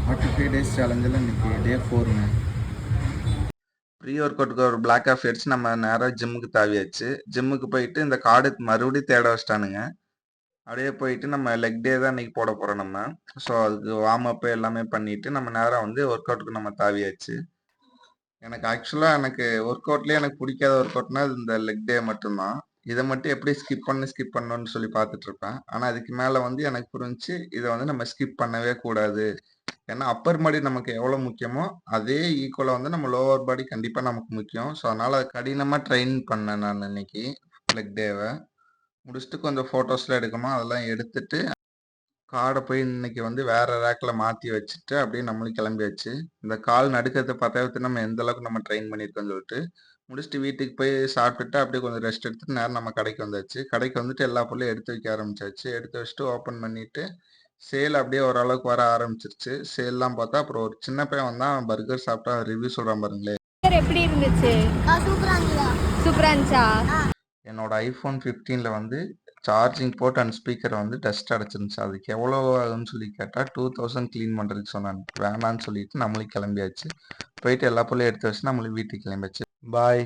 45 days சேலஞ்சில் இன்னைக்கு டே 4ங்க. Pre work அவுட்டுக்கு ஒரு black coffee அடிச்சு நம்ம நேராக ஜிம்முக்கு தாவியாச்சு. ஜிம்முக்கு போயிட்டு இந்த கார்டு மறுபடியும் தேட வச்சிட்டானுங்க. அப்படியே போயிட்டு நம்ம லெக் டே தான் இன்னைக்கு போட போகிறோம் நம்ம. ஸோ அதுக்கு வார்ம் அப்பு எல்லாமே பண்ணிட்டு நம்ம நேராக வந்து ஒர்க் அவுட்டுக்கு நம்ம தாவியாச்சு. எனக்கு ஒர்க் அவுட்லேயே எனக்கு பிடிக்காத ஒர்க் அவுட்னா இந்த லெக் டே மட்டும்தான். இதை மட்டும் எப்படி ஸ்கிப் பண்ணணும்னு சொல்லி பார்த்துட்டு இருப்பேன். ஆனால் அதுக்கு மேலே வந்து எனக்கு புரிஞ்சு இதை வந்து நம்ம ஸ்கிப் பண்ணவே கூடாது. ஏன்னா அப்பர் பாடி நமக்கு எவ்வளோ முக்கியமோ அதே ஈக்குவலாக வந்து நம்ம லோவர் பாடி கண்டிப்பாக நமக்கு முக்கியம். ஸோ அதனால் அது கடினமாக ட்ரெயின் பண்ணேன் நான் இன்னைக்கு லெக் டேவை. முடிச்சுட்டு கொஞ்சம் ஃபோட்டோஸ்லாம் எடுக்கணுமா அதெல்லாம் எடுத்துட்டு கார்டை போய் இன்னைக்கு வந்து வேற ரேக்கில் மாற்றி வச்சுட்டு அப்படியே நம்மளும் கிளம்பியாச்சு. இந்த கால் நடுக்கத்தை பார்த்தாவே நம்ம எந்த அளவுக்கு நம்ம ட்ரெயின் பண்ணியிருக்கோம்னு சொல்லிட்டு முடிச்சுட்டு வீட்டுக்கு போய் சாப்பிட்டுட்டு அப்படியே கொஞ்சம் ரெஸ்ட் எடுத்துட்டு நேரம் நம்ம கடைக்கு வந்தாச்சு. கடைக்கு வந்துட்டு எல்லா பொருளையும் எடுத்து வைக்க ஆரம்பிச்சாச்சு. எடுத்து வச்சுட்டு ஓப்பன் பண்ணிட்டு சேல் அப்படியே ஓரளவுக்கு வர ஆரம்பிச்சிருச்சு. சேல்லாம் பார்த்தா அப்புறம் ஒரு சின்ன பையன் வந்தான் பர்கர் சாப்பிட்டா ரிவ்யூ சொல்கிறான் பாருங்களேன். எப்படி இருந்துச்சு? சூப்பரா இருந்துச்சா? என்னோட ஐஃபோன் 15ல வந்து சார்ஜிங் போர்ட் அண்ட் ஸ்பீக்கர் வந்து டஸ்ட் அடைச்சிருந்துச்சு. அதுக்கு எவ்வளோ ஆகுதுன்னு சொல்லி கேட்டால் 2000 க்ளீன் பண்ணுறதுக்கு சொன்னாங்க. வேணான்னு சொல்லிட்டு நம்மளும் கிளம்பியாச்சு. போயிட்டு எல்லா பொருளையும் எடுத்து வச்சு நம்மளும் வீட்டுக்கு கிளம்பியாச்சு. பாய்.